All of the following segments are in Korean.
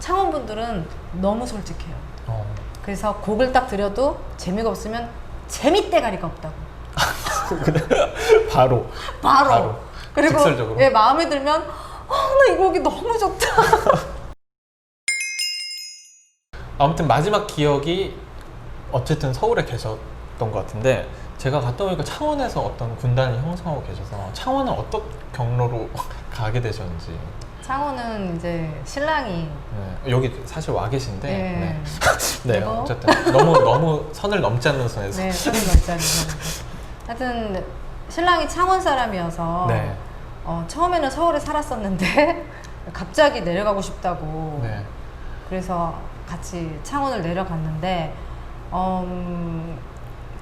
창원분들은 너무 솔직해요. 그래서 곡을 딱 들여도 재미가 없으면 재미대가리가 없다고. 바로 그리고 직설적으로. 예, 마음에 들면 나 이 곡이 너무 좋다. 아무튼 마지막 기억이 어쨌든 서울에 계셨던 것 같은데, 제가 갔다 오니까 창원에서 어떤 군단을 형성하고 계셔서 창원은 어떤 경로로 가게 되셨는지. 창원은 이제 신랑이 네, 여기 사실 와 계신데 네. 네, 그리고 어쨌든 너무 선을 넘지 않는 선에서 네, 사는 말짜리. 하여튼 신랑이 창원 사람이어서 네. 처음에는 서울에 살았었는데 갑자기 내려가고 싶다고. 네. 그래서 같이 창원을 내려갔는데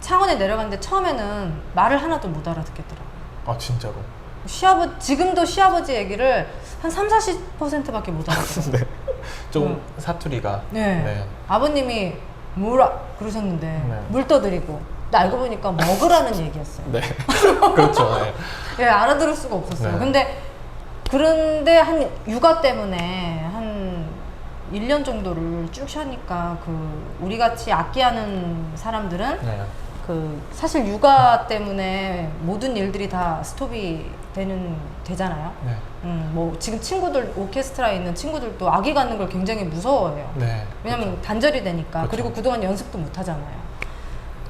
창원에 내려갔는데 처음에는 말을 하나도 못 알아듣겠더라고요. 아 진짜로? 지금도 시아버지 얘기를 한 30-40%밖에 못 알아듣어요. 네. 좀 사투리가. 네. 네. 아버님이 뭐라 그러셨는데 네. 물 떠드리고, 근데 알고 보니까 먹으라는 얘기였어요. 네. 그렇죠. 네. 예, 알아들을 수가 없었어요. 네. 그런데 한 육아 때문에 한 1년 정도를 쭉 쉬니까 우리 같이 악기하는 사람들은 네. 사실 육아 때문에 모든 일들이 다 스톱이 되잖아요. 네. 뭐 지금 친구들 오케스트라에 있는 친구들도 아기 갖는 걸 굉장히 무서워해요. 네. 왜냐면 그렇죠. 단절이 되니까. 그렇죠. 그리고 그동안 연습도 못 하잖아요.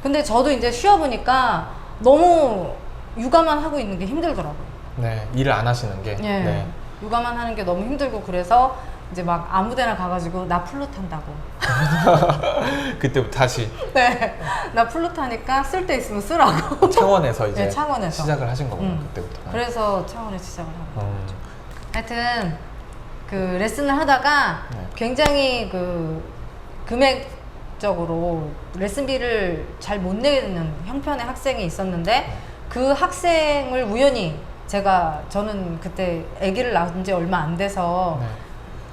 근데 저도 이제 쉬어보니까 너무 육아만 하고 있는 게 힘들더라고요. 네. 일을 안 하시는 게. 예. 네. 육아만 하는 게 너무 힘들고, 그래서 이제 막 아무 데나 가가지고 나 플룻 한다고. 그때부터 다시 네. 나 플룻 하니까 쓸 데 있으면 쓰라고. 창원에서 이제 네, 창원에서. 시작을 하신 거군요. 그때부터. 그래서 창원에서 시작을 하고. 하여튼 레슨을 하다가 네. 굉장히 금액적으로 레슨비를 잘 못 내는 형편의 학생이 있었는데, 그 학생을 우연히 저는 그때 아기를 낳은 지 얼마 안 돼서 네.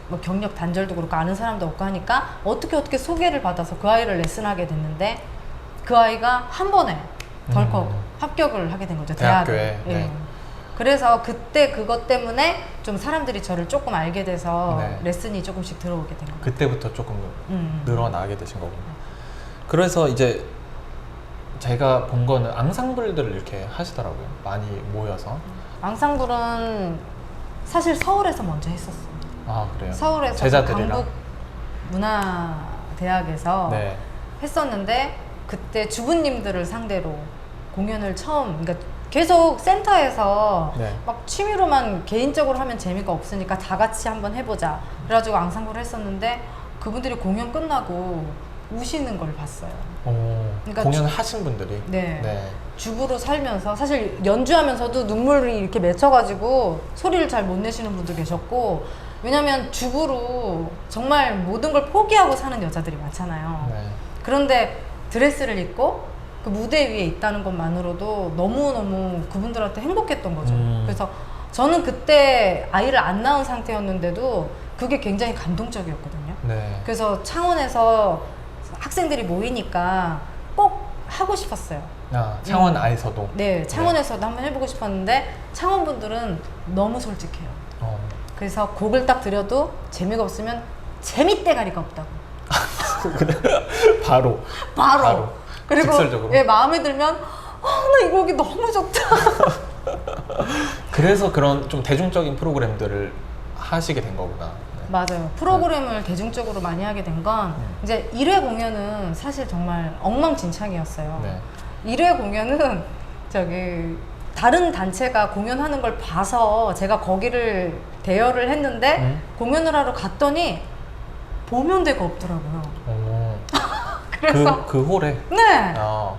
뭐 경력 단절도 그렇고 아는 사람도 없고 하니까 어떻게 소개를 받아서 그 아이를 레슨하게 됐는데, 그 아이가 한 번에 덜컥 합격을 하게 된 거죠, 대학교에. 대학에. 네. 그래서 그때 그것 때문에 좀 사람들이 저를 조금 알게 돼서 네. 레슨이 조금씩 들어오게 된 거예요. 그때부터 조금 음. 늘어나게 되신 거군요. 그래서 이제 제가 본 거는 앙상블들을 이렇게 하시더라고요. 많이 모여서. 앙상블은 사실 서울에서 먼저 했었어요. 아 그래요? 서울에서 제자들이랑? 강북문화대학에서 네. 했었는데, 그때 주부님들을 상대로 공연을 그러니까 계속 센터에서 네. 막 취미로만 개인적으로 하면 재미가 없으니까 다 같이 한번 해보자. 그래가지고 앙상블을 했었는데, 그분들이 공연 끝나고 우시는 걸 봤어요. 그러니까 공연을 하신 분들이? 네. 네. 주부로 살면서 사실 연주하면서도 눈물이 이렇게 맺혀가지고 소리를 잘 못 내시는 분도 계셨고, 왜냐면 주부로 정말 모든 걸 포기하고 사는 여자들이 많잖아요. 네. 그런데 드레스를 입고 그 무대 위에 있다는 것만으로도 너무너무 그분들한테 행복했던 거죠. 그래서 저는 그때 아이를 안 낳은 상태였는데도 그게 굉장히 감동적이었거든요. 네. 그래서 창원에서 학생들이 모이니까 꼭 하고 싶었어요. 창원 안에서도? 네, 창원에서도 한번 해보고 싶었는데, 창원분들은 너무 솔직해요. 그래서 곡을 딱 들여도 재미가 없으면 재미대가리가 없다고. 바로 그리고 직설적으로. 예, 마음에 들면 나 이 곡이 너무 좋다. 그래서 그런 좀 대중적인 프로그램들을 하시게 된 거구나. 네. 맞아요. 프로그램을 대중적으로 많이 하게 된 건 이제 1회 공연은 사실 정말 엉망진창이었어요. 네. 1회 공연은 다른 단체가 공연하는 걸 봐서 제가 거기를 대여를 했는데, 공연을 하러 갔더니 보면대가 없더라고요. 그래서 그 홀에? 네. 아,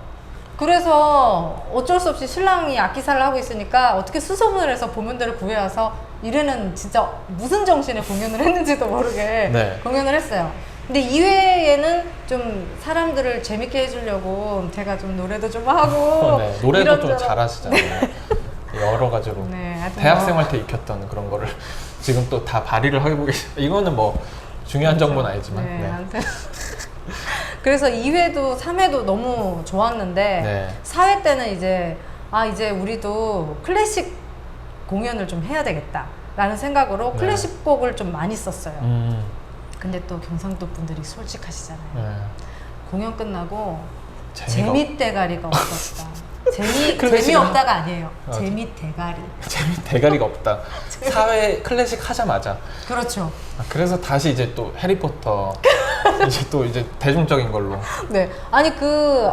그래서 어쩔 수 없이 신랑이 악기사를 하고 있으니까 어떻게 수소문을 해서 보면대를 구해와서 1회는 진짜 무슨 정신에 공연을 했는지도 모르게 네. 공연을 했어요. 근데 2회에는 좀 사람들을 재밌게 해주려고 제가 좀 노래도 좀 하고 네. 노래도 좀 이런저런. 잘하시잖아요. 여러 가지로. 네, 하여튼 대학생활 때 익혔던 그런 거를 지금 또 다 발휘를 하고 이거는 뭐 중요한 정보는 아니지만. 네, 네. 아무튼 그래서 2회도 3회도 너무 좋았는데, 네. 4회 때는 이제 우리도 클래식 공연을 좀 해야 되겠다 라는 생각으로 네. 클래식 곡을 좀 많이 썼어요. 근데 근데 또 경상도 분들이 솔직하시잖아요. 네. 공연 끝나고 재미가 재미대가리가 없었다. 클래식은- 재미없다가 아니에요. 맞아. 재미대가리. 재미 대가리가 없다. 사회 클래식 하자마자. 그렇죠. 그래서 다시 이제 또 해리포터 이제 대중적인 걸로. 네. 아니 그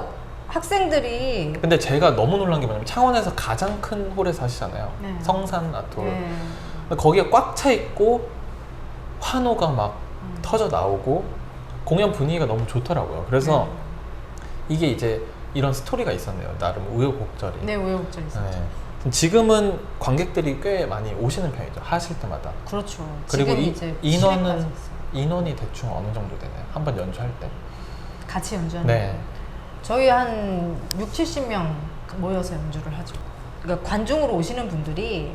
학생들이 근데 제가 너무 놀란 게 뭐냐면 창원에서 가장 큰 홀에서 하시잖아요. 네. 성산 아톨. 네. 근데 거기가 꽉 차 있고 환호가 막 터져 나오고 공연 분위기가 너무 좋더라고요. 그래서 이게 이제 이런 스토리가 있었네요. 나름 우여곡절이. 네, 우여곡절 있어요. 네. 지금은 관객들이 꽤 많이 오시는 편이죠. 하실 때마다. 그렇죠. 그리고 지금 이 이제 인원은 실외까지 있어요. 인원이 대충 어느 정도 되나요? 한 번 연주할 때? 같이 연주하는 네. 거예요. 저희 한 6, 70명 모여서 연주를 하죠. 그러니까 관중으로 오시는 분들이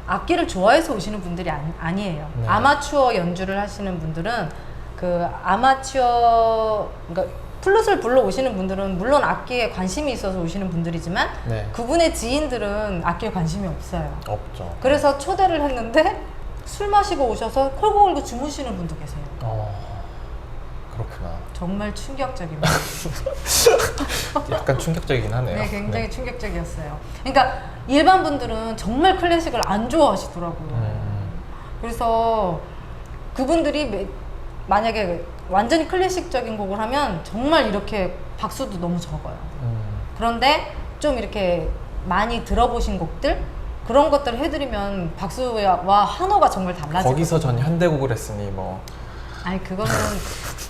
악기를 좋아해서 오시는 분들이 아니에요. 네. 아마추어 연주를 하시는 분들은 그 아마추어 그러니까 플룻을 불러 오시는 분들은 물론 악기에 관심이 있어서 오시는 분들이지만 네. 그분의 지인들은 악기에 관심이 없어요. 없죠. 그래서 초대를 했는데 술 마시고 오셔서 콜고 걸고 주무시는 분도 계세요. 그렇구나. 정말 충격적입니다. 약간 충격적이긴 하네요. 네, 굉장히 충격적이었어요. 그러니까 일반 분들은 정말 클래식을 안 좋아하시더라고요. 그래서 그분들이 만약에 완전히 클래식적인 곡을 하면 정말 이렇게 박수도 너무 적어요. 그런데 좀 이렇게 많이 들어보신 곡들 그런 것들을 해드리면 박수와 환호가 정말 달라져요. 거기서 전 현대곡을 했으니 뭐. 아니 그거는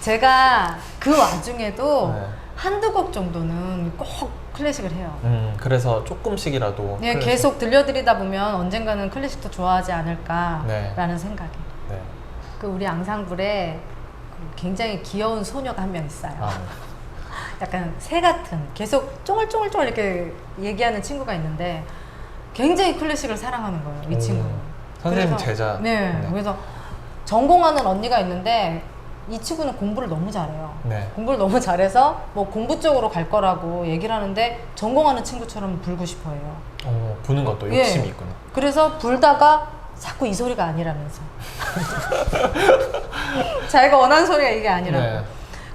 제가 그 와중에도 네. 한두 곡 정도는 꼭 클래식을 해요. 그래서 조금씩이라도. 네, 클래식. 계속 들려드리다 보면 언젠가는 클래식도 좋아하지 않을까라는 네. 생각이. 네. 그 우리 앙상블에 굉장히 귀여운 소녀가 한 명 있어요. 아, 약간 새 같은 계속 쫑글쫑글쫑글 이렇게 얘기하는 친구가 있는데 굉장히 클래식을 사랑하는 거예요. 이 오. 친구는. 선생님 그래서- 제자. 네, 네. 그래서 전공하는 언니가 있는데 이 친구는 공부를 너무 잘해요. 네. 공부를 너무 잘해서 뭐 공부 쪽으로 갈 거라고 얘기를 하는데 전공하는 친구처럼 불고 싶어 해요. 부는 것도 예. 욕심이 있구나. 그래서 불다가 자꾸 이 소리가 아니라면서. 자기가 원하는 소리가 이게 아니라고. 네.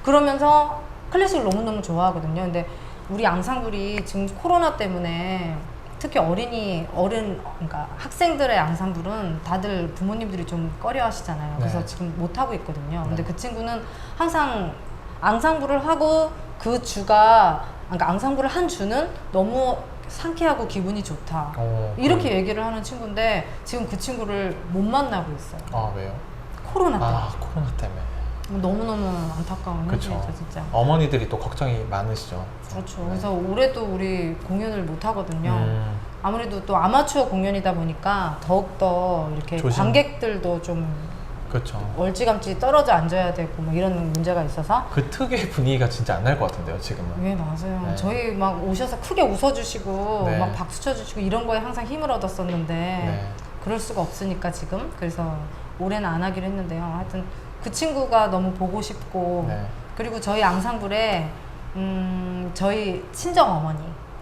그러면서 클래식을 너무너무 좋아하거든요. 근데 우리 앙상블이 지금 코로나 때문에 특히 그러니까 학생들의 앙상블은 다들 부모님들이 좀 꺼려 하시잖아요. 그래서 네. 지금 못하고 있거든요. 근데 네. 그 친구는 항상 앙상블을 하고 그 주가, 그러니까 앙상블을 한 주는 너무 상쾌하고 기분이 좋다. 이렇게 얘기를 하는 친구인데 지금 그 친구를 못 만나고 있어요. 아, 왜요? 코로나 때문에. 코로나 때문에. 너무너무 안타까운 그쵸. 현실이죠, 진짜. 어머니들이 또 걱정이 많으시죠. 그렇죠. 네. 그래서 올해도 우리 공연을 못 하거든요. 음, 아무래도 또 아마추어 공연이다 보니까 더욱더 이렇게 조심. 관객들도 좀 그렇죠. 멀찌감치 떨어져 앉아야 되고 뭐 이런 문제가 있어서. 그 특유의 분위기가 진짜 안 날 것 같은데요, 지금은. 네, 맞아요. 네. 저희 막 오셔서 크게 웃어주시고 네. 막 박수 쳐주시고 이런 거에 항상 힘을 얻었었는데 네. 그럴 수가 없으니까 지금. 그래서 올해는 안 하기로 했는데요. 하여튼 그 친구가 너무 보고 싶고 네. 그리고 저희 앙상블에 저희 친정 어머니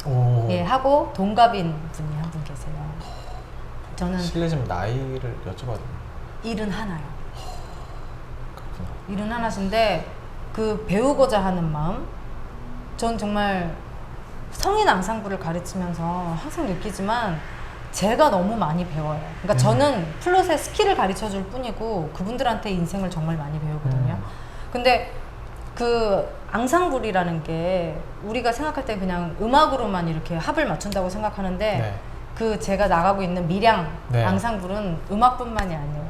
오. 예, 하고 동갑인 분이 한 분 계세요. 저는 실례지만 나이를 여쭤봐도 71. 그렇구나. 71이신데 그 배우고자 하는 마음 전 정말 성인 앙상블을 가르치면서 항상 느끼지만 제가 너무 많이 배워요. 그러니까 저는 플룻의 스킬을 가르쳐 줄 뿐이고 그분들한테 인생을 정말 많이 배우거든요. 근데 그 앙상블이라는 게 우리가 생각할 때 그냥 음악으로만 이렇게 합을 맞춘다고 생각하는데 네. 그 제가 나가고 있는 밀양 네. 앙상블은 음악뿐만이 아니에요.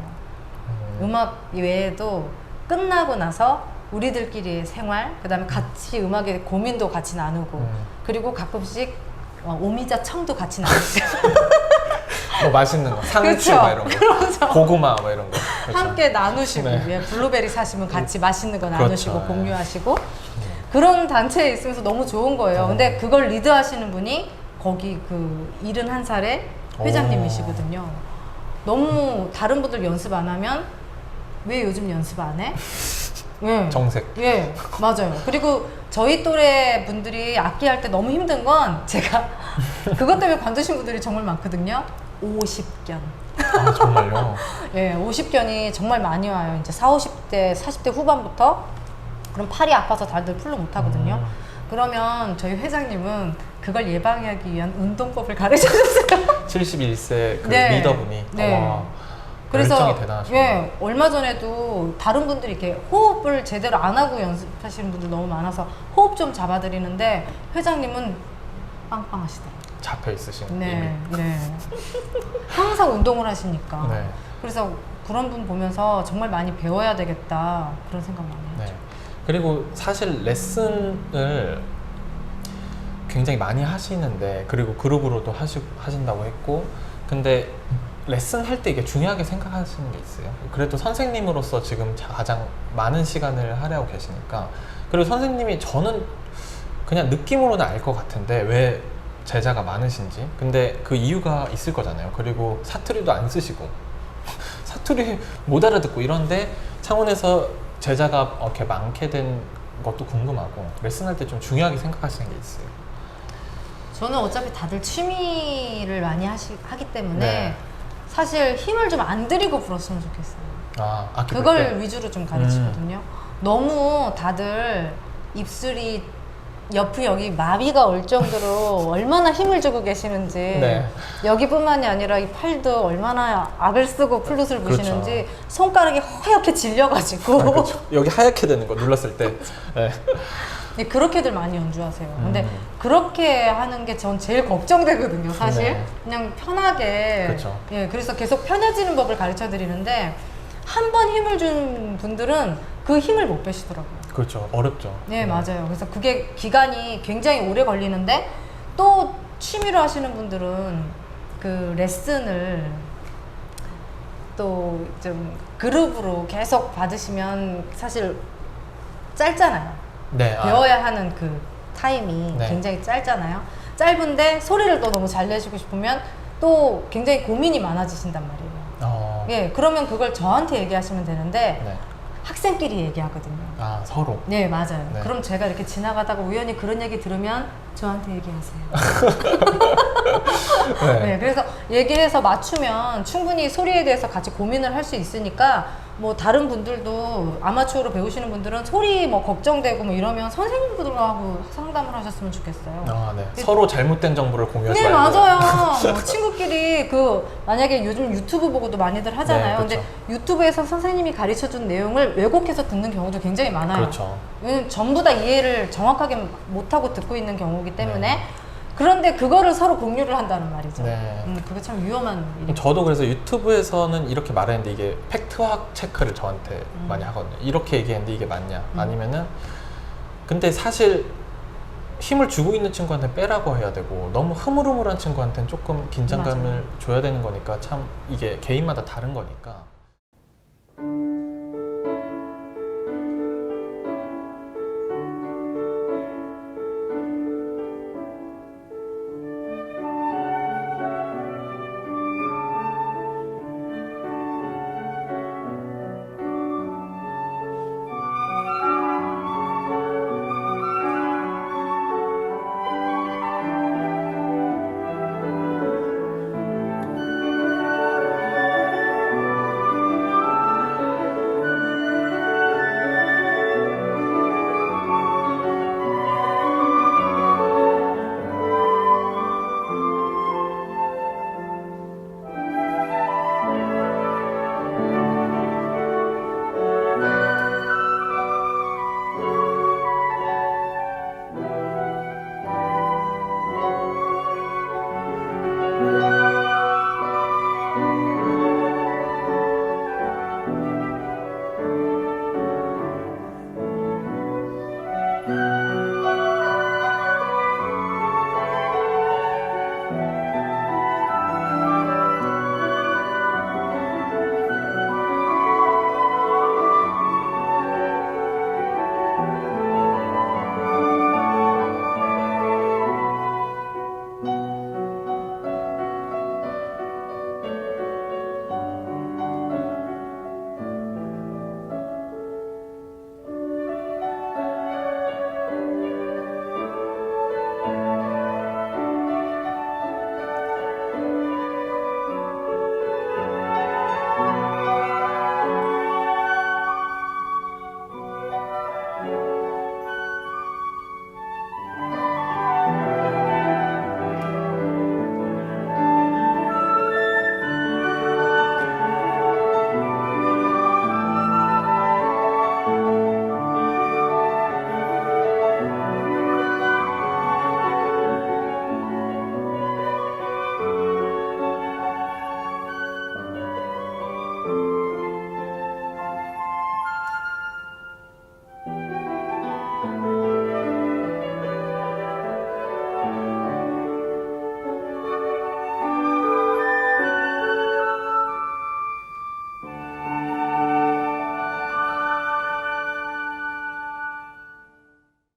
음악 외에도 끝나고 나서 우리들끼리의 생활, 그 다음에 같이 음악의 고민도 같이 나누고 그리고 가끔씩 오미자 청도 같이 나누고 뭐 맛있는 거, 상추 그렇죠. 막 이런 거, 그러면서 고구마 막 이런 거. 그렇죠. 함께 나누시고 네. 예, 블루베리 사시면 같이 맛있는 거 나누시고 그렇죠. 공유하시고 그런 단체에 있으면서 너무 좋은 거예요. 근데 그걸 리드하시는 분이 거기 그 71살의 회장님이시거든요. 너무 다른 분들 연습 안 하면 왜 요즘 연습 안 해? 예. 정색. 예, 맞아요. 그리고 저희 또래 분들이 악기 할 때 너무 힘든 건 제가 그것 때문에 관두신 분들이 정말 많거든요. 50견. 아, 정말요? 예, 50견이 정말 많이 와요. 이제 40, 50대, 40대 후반부터. 그럼 팔이 아파서 다들 풀로 못 하거든요. 그러면 저희 회장님은 그걸 예방하기 위한 운동법을 가르쳐 줬어요. 71세 그 네. 리더분이. 네. 와, 그래서 열정이 대단하시네요. 예, 얼마 전에도 다른 분들이 이렇게 호흡을 제대로 안 하고 연습하시는 분들 너무 많아서 호흡 좀 잡아드리는데 회장님은 빵빵하시더라고요. 잡혀 있으신 이미. 네, 네. 항상 운동을 하시니까. 네. 그래서 그런 분 보면서 정말 많이 배워야 되겠다 그런 생각 많이 해요. 네. 그리고 사실 레슨을 굉장히 많이 하시는데, 그리고 그룹으로도 하신다고 했고, 근데 레슨 할 때 이게 중요하게 생각하시는 게 있어요. 그래도 선생님으로서 지금 가장 많은 시간을 할애하고 계시니까. 그리고 선생님이, 저는 그냥 느낌으로는 알 것 같은데 왜 제자가 많으신지. 근데 그 이유가 있을 거잖아요. 그리고 사투리도 안 쓰시고 사투리 못 알아듣고 이런데 창원에서 제자가 이렇게 많게 된 것도 궁금하고, 레슨할 때 좀 중요하게 생각하시는 게 있어요. 저는 어차피 다들 취미를 많이 하기 때문에 네. 사실 힘을 좀 안 들이고 불었으면 좋겠어요. 아, 악기 불 그걸 때? 위주로 좀 가르치거든요. 너무 다들 입술이 옆이 여기 마비가 올 정도로 얼마나 힘을 주고 계시는지, 네. 여기뿐만이 아니라 이 팔도 얼마나 악을 쓰고 플룻을 부시는지, 그렇죠. 손가락이 허옇게 질려가지고 아, 그렇죠. 여기 하얗게 되는 거 눌렀을 때. 네. 네, 그렇게들 많이 연주하세요. 근데 그렇게 하는 게 전 제일 걱정되거든요, 사실. 네. 그냥 편하게. 그렇죠. 예, 그래서 계속 편해지는 법을 가르쳐 드리는데, 한 번 힘을 준 분들은 그 힘을 못 빼시더라고요. 그렇죠. 어렵죠. 네, 맞아요. 그래서 그게 기간이 굉장히 오래 걸리는데, 또 취미로 하시는 분들은 그 레슨을 또 좀 그룹으로 계속 받으시면 사실 짧잖아요. 네. 배워야 하는 그 타임이 네. 굉장히 짧잖아요. 짧은데 소리를 또 너무 잘 내시고 싶으면 또 굉장히 고민이 많아지신단 말이에요. 예, 그러면 그걸 저한테 얘기하시면 되는데 네. 학생끼리 얘기하거든요. 아, 서로. 네, 맞아요. 네. 그럼 제가 이렇게 지나가다가 우연히 그런 얘기 들으면 저한테 얘기하세요. 네. 네, 그래서 얘기해서 맞추면 충분히 소리에 대해서 같이 고민을 할 수 있으니까, 뭐 다른 분들도 아마추어로 배우시는 분들은 소리 뭐 걱정되고 뭐 이러면 선생님들하고 상담을 하셨으면 좋겠어요. 아, 네. 서로 잘못된 정보를 공유하지 네, 말고. 맞아요. 뭐 친구끼리 만약에 요즘 유튜브 보고도 많이들 하잖아요. 네, 그렇죠. 근데 유튜브에서 선생님이 가르쳐준 내용을 왜곡해서 듣는 경우도 굉장히 많아요. 그렇죠. 왜냐면 전부 다 이해를 정확하게 못하고 듣고 있는 경우이기 때문에. 네. 그런데 그거를 서로 공유를 한다는 말이죠. 네. 그게 참 위험한 일이에요. 저도 그래서 유튜브에서는 이렇게 말했는데 이게 팩트확 체크를 저한테 많이 하거든요. 이렇게 얘기했는데 이게 맞냐? 아니면은, 근데 사실 힘을 주고 있는 친구한테 빼라고 해야 되고, 너무 흐물흐물한 친구한테는 조금 긴장감을 맞아요. 줘야 되는 거니까, 참 이게 개인마다 다른 거니까.